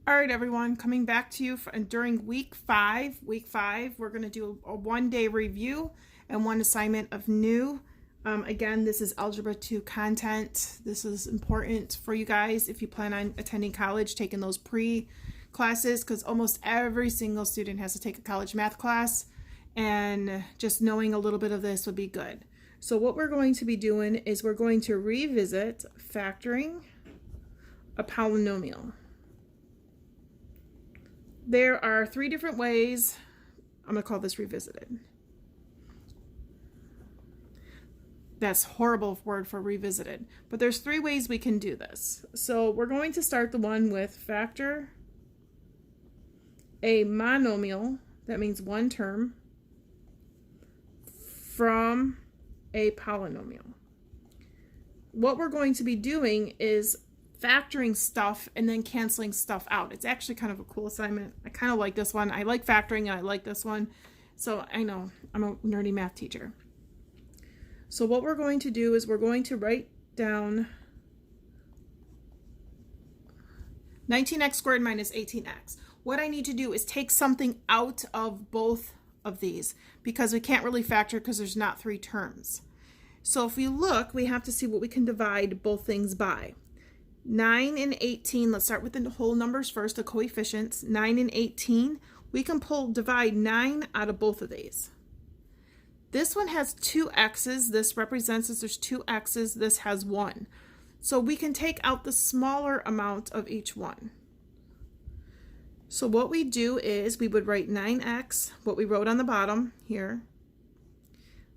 All right, everyone, coming back to you during week five. Week five, we're going to do a one-day review and one assignment of new. Again, this is Algebra 2 content. This is important for you guys if you plan on attending college, taking those pre-classes, because almost every single student has to take a college math class, and just knowing a little bit of this would be good. So what we're going to be doing is we're going to revisit factoring a polynomial. There are three different ways. I'm going to call this revisited. That's a horrible word for revisited. But there's three ways we can do this. So we're going to start the one with factor a monomial, that means one term, from a polynomial. What we're going to be doing is factoring stuff and then canceling stuff out. It's actually kind of a cool assignment. I kind of like this one. I like factoring and I like this one. So I know I'm a nerdy math teacher. So what we're going to do is we're going to write down 19x squared minus 18x. What I need to do is take something out of both of these because we can't really factor because there's not three terms. So if we look, we have to see what we can divide both things by. 9 and 18, let's start with the whole numbers first, the coefficients. 9 and 18, we can divide 9 out of both of these. This one has two x's. This represents that there's two x's. This has one. So we can take out the smaller amount of each one. So what we do is we would write 9x, what we wrote on the bottom here.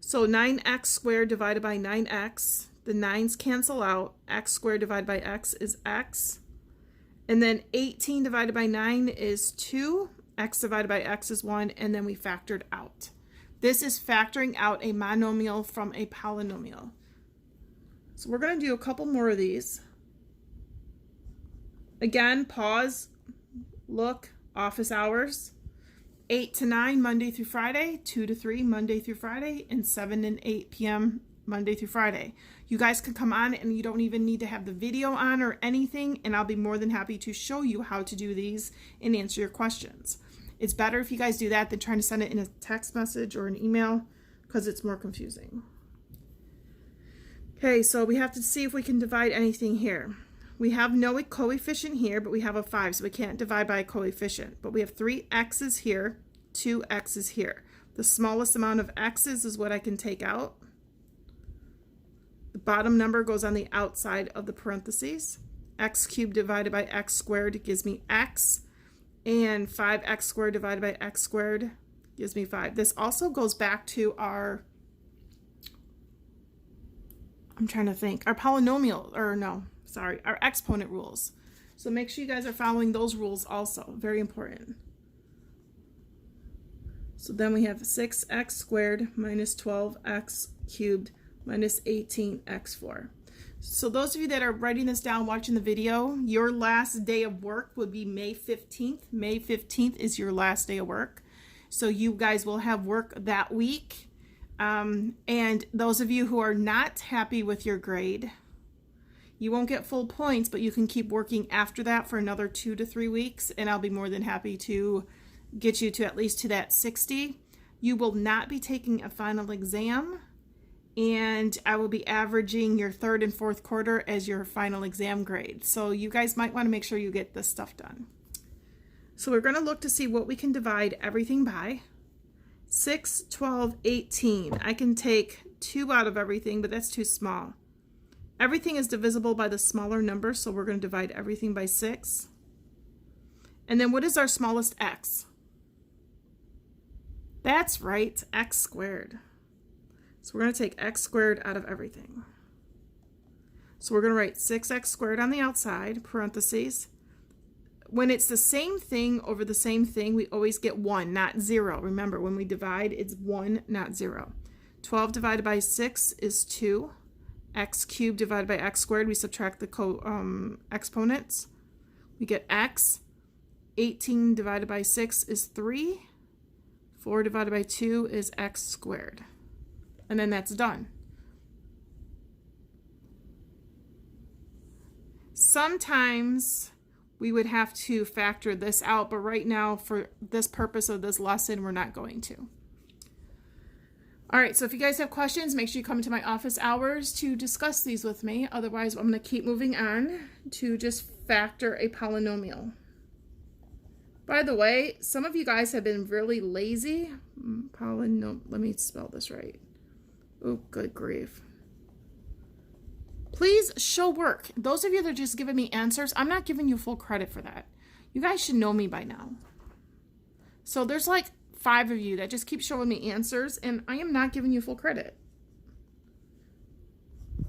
So 9x squared divided by 9x. The 9's cancel out. X squared divided by x is x. And then 18 divided by 9 is 2. X divided by x is 1. And then we factored out. This is factoring out a monomial from a polynomial. So we're going to do a couple more of these. Again, pause, look, office hours. 8 to 9 Monday through Friday, 2 to 3 Monday through Friday, and 7 and 8 p.m. Monday through Friday. You guys can come on and you don't even need to have the video on or anything, and I'll be more than happy to show you how to do these and answer your questions. It's better if you guys do that than trying to send it in a text message or an email because it's more confusing. Okay, so we have to see if we can divide anything here. We have no coefficient here, but we have a 5, so we can't divide by a coefficient. But we have 3 x's here, 2 x's here. The smallest amount of x's is what I can take out. The bottom number goes on the outside of the parentheses. X cubed divided by x squared gives me x. And 5x squared divided by x squared gives me 5. This also goes back to our, I'm trying to think, our polynomial, or no, sorry, our exponent rules. So make sure you guys are following those rules also. Very important. So then we have 6x squared minus 12x cubed minus 18x4. So those of you that are writing this down, watching the video, your last day of work would be May 15th. May 15th is your last day of work. So you guys will have work that week. And those of you who are not happy with your grade, you won't get full points, but you can keep working after that for another 2 to 3 weeks, and I'll be more than happy to get you to at least to that 60. You will not be taking a final exam, and I will be averaging your third and fourth quarter as your final exam grade. So you guys might want to make sure you get this stuff done. So we're going to look to see what we can divide everything by. 6, 12, 18. I can take 2 out of everything, but that's too small. Everything is divisible by the smaller number, so we're going to divide everything by 6. And then what is our smallest x? That's right, x squared. So we're going to take x squared out of everything. So we're going to write 6x squared on the outside, parentheses. When it's the same thing over the same thing, we always get 1, not 0. Remember, when we divide, it's 1, not 0. 12 divided by 6 is 2. X cubed divided by x squared, we subtract the exponents. We get x. 18 divided by 6 is 3. 4 divided by 2 is x squared. And then that's done. Sometimes we would have to factor this out, but right now for this purpose of this lesson, we're not going to. All right, so if you guys have questions, make sure you come into my office hours to discuss these with me. Otherwise, I'm going to keep moving on to just factor a polynomial. By the way, some of you guys have been really lazy. Let me spell this right. Oh, good grief. Please show work. Those of you that are just giving me answers, I'm not giving you full credit for that. You guys should know me by now. So there's like 5 of you that just keep showing me answers, and I am not giving you full credit.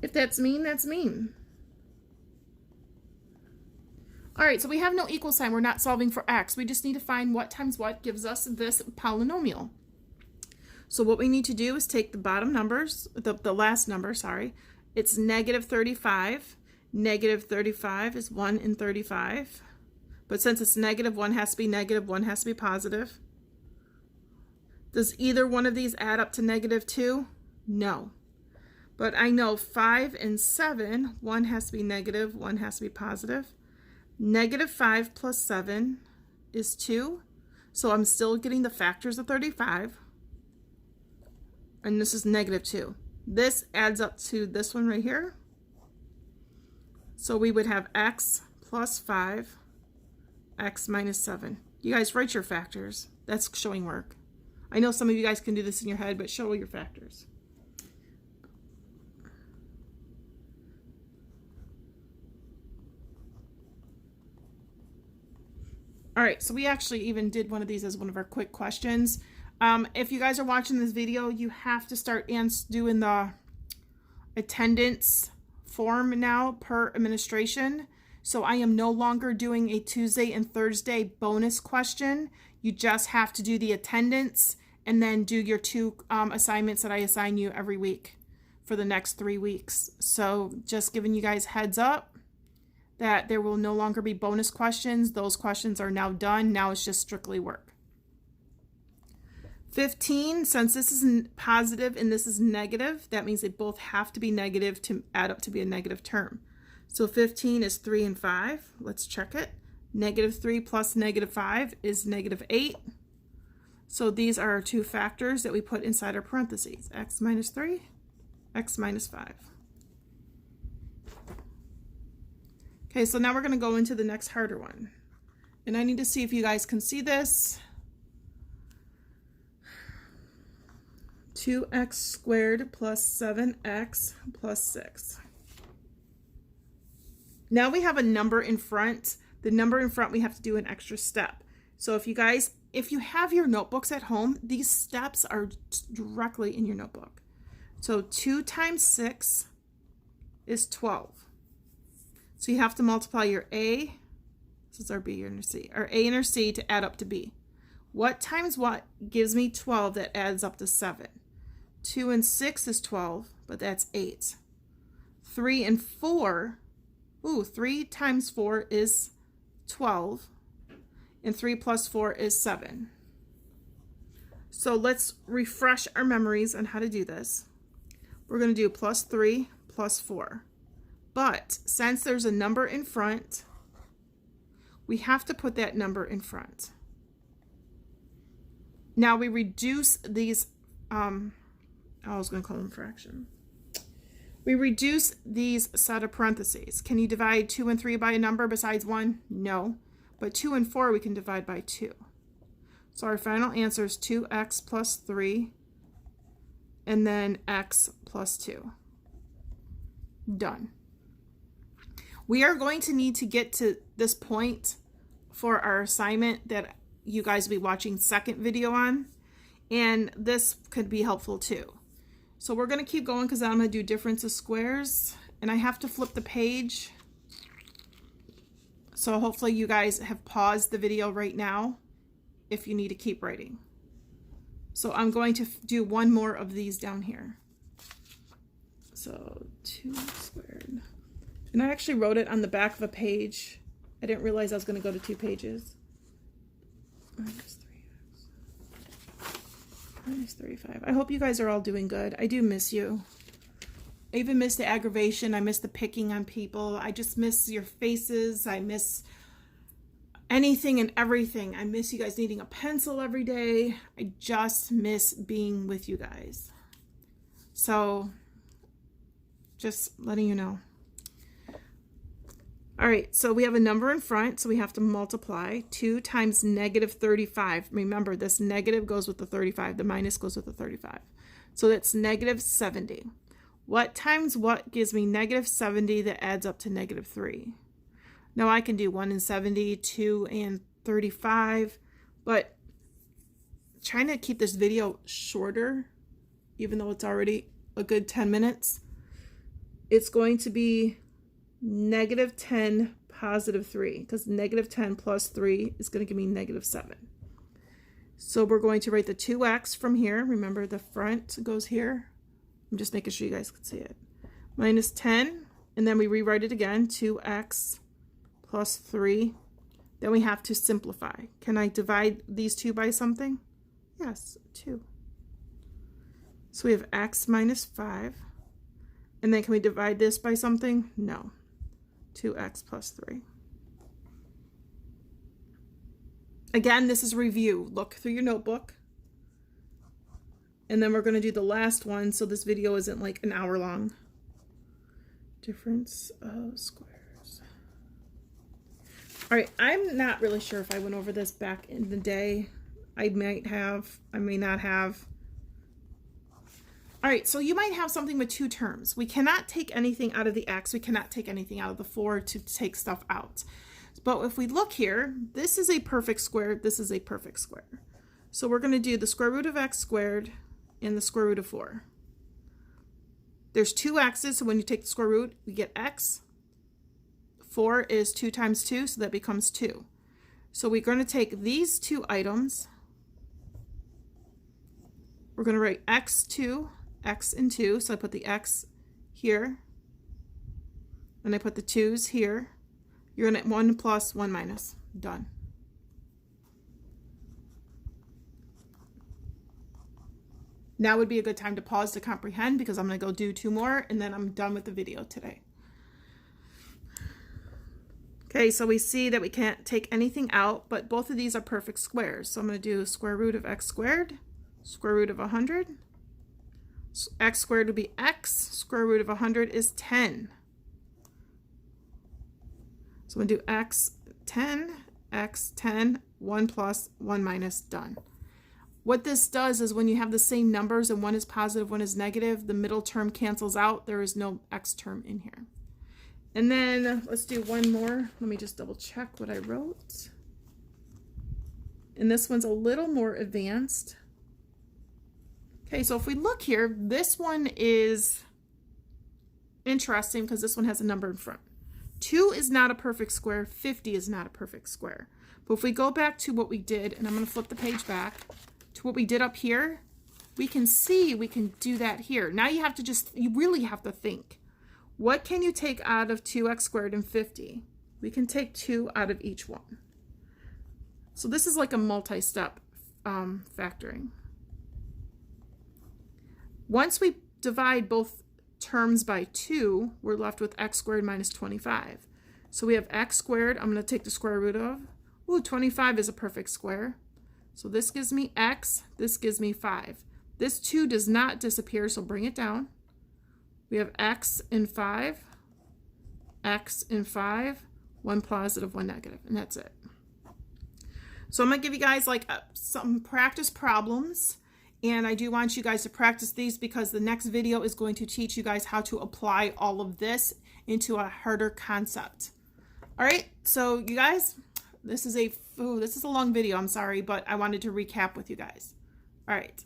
If that's mean, that's mean. All right, so we have no equal sign. We're not solving for x. We just need to find what times what gives us this polynomial. So what we need to do is take the bottom numbers, the last number, sorry. It's negative 35. Negative 35 is 1 in 35. But since it's negative, one has to be negative, one has to be positive. Does either one of these add up to negative 2? No. But I know 5 and 7, one has to be negative, one has to be positive. Negative 5 plus 7 is 2. So I'm still getting the factors of 35. And this is negative 2. This adds up to this one right here. So we would have x plus 5, x minus 7. You guys write your factors. That's showing work. I know some of you guys can do this in your head, but show your factors. All right, so we actually even did one of these as one of our quick questions. If you guys are watching this video, you have to start doing the attendance form now per administration. So I am no longer doing a Tuesday and Thursday bonus question. You just have to do the attendance and then do your 2 assignments that I assign you every week for the next 3 weeks. So just giving you guys heads up that there will no longer be bonus questions. Those questions are now done. Now it's just strictly work. 15, since this is positive and this is negative, that means they both have to be negative to add up to be a negative term. So 15 is 3 and 5. Let's check it. Negative 3 plus negative 5 is negative 8. So these are our 2 factors that we put inside our parentheses. X minus 3, x minus 5. Okay, so now we're going to go into the next harder one. And I need to see if you guys can see this. 2x squared plus 7x plus 6. Now we have a number in front. The number in front, we have to do an extra step. So if you have your notebooks at home, these steps are directly in your notebook. So 2 times 6 is 12. So you have to multiply your A, this is our B and our C, our A and our C to add up to B. What times what gives me 12 that adds up to 7? 2 and 6 is 12, but that's 8. 3 and 4, 3 times 4 is 12, and 3 plus 4 is 7. So let's refresh our memories on how to do this. We're going to do plus 3 plus 4. But since there's a number in front, we have to put that number in front. Now we reduce these, I was going to call them fraction. We reduce these set of parentheses. Can you divide 2 and 3 by a number besides 1? No. But 2 and 4 we can divide by 2. So our final answer is 2x plus 3 and then x plus 2. Done. We are going to need to get to this point for our assignment that you guys will be watching second video on, and this could be helpful too. So we're going to keep going because I'm going to do difference of squares, and I have to flip the page. So hopefully you guys have paused the video right now if you need to keep writing. So I'm going to do one more of these down here. So 2 squared. And I actually wrote it on the back of a page. I didn't realize I was going to go to 2 pages. Minus 3x. Minus 35. I hope you guys are all doing good. I do miss you. I even miss the aggravation. I miss the picking on people. I just miss your faces. I miss anything and everything. I miss you guys needing a pencil every day. I just miss being with you guys. So just letting you know. All right, so we have a number in front, so we have to multiply. 2 times negative 35. Remember, this negative goes with the 35. The minus goes with the 35. So that's negative 70. What times what gives me negative 70 that adds up to negative 3? Now I can do 1 and 70, 2 and 35, but trying to keep this video shorter, even though it's already a good 10 minutes. It's going to be negative 10 positive 3, because negative 10 plus 3 is going to give me negative 7. So we're going to write the 2x from here. Remember, the front goes here. I'm just making sure you guys can see it. Minus 10, and then we rewrite it again, 2x plus 3. Then we have to simplify. Can I divide these two by something? Yes, 2. So we have x minus 5. And then can we divide this by something? No. 2x plus 3. Again, this is review. Look through your notebook. And then we're going to do the last one, so this video isn't like an hour long. Difference of squares. All right, I'm not really sure if I went over this back in the day. I might have, I may not have. All right, so you might have something with 2 terms. We cannot take anything out of the x. We cannot take anything out of the 4 to take stuff out. But if we look here, this is a perfect square. This is a perfect square. So we're going to do the square root of x squared and the square root of 4. There's 2 x's, so when you take the square root, we get x. 4 is 2 times 2, so that becomes 2. So we're going to take these 2 items. We're going to write x2, x and 2, so I put the x here, and I put the 2's here. You're going to 1 plus 1 minus. Done. Now would be a good time to pause to comprehend, because I'm going to go do 2 more, and then I'm done with the video today. Okay, so we see that we can't take anything out, but both of these are perfect squares. So I'm going to do square root of x squared, square root of 100. X squared would be x, square root of 100 is 10. So I'm going to do x 10, 1 plus, 1 minus, done. What this does is when you have the same numbers and one is positive, one is negative, the middle term cancels out. There is no x term in here. And then let's do one more. Let me just double check what I wrote. And this one's a little more advanced. Okay, so if we look here, this one is interesting because this one has a number in front. 2 is not a perfect square. 50 is not a perfect square. But if we go back to what we did, and I'm going to flip the page back to what we did up here, we can see we can do that here. Now you have to you really have to think. What can you take out of 2x squared and 50? We can take 2 out of each one. So this is like a multi-step factoring. Once we divide both terms by 2, we're left with x squared minus 25. So we have x squared, I'm going to take the square root of. Ooh, 25 is a perfect square. So this gives me x, this gives me 5. This 2 does not disappear, so bring it down. We have x and 5, 1 positive, 1 negative, and that's it. So I'm going to give you guys like some practice problems, and I do want you guys to practice these because the next video is going to teach you guys how to apply all of this into a harder concept. All right, so you guys, this is a long video, I'm sorry, but I wanted to recap with you guys. All right.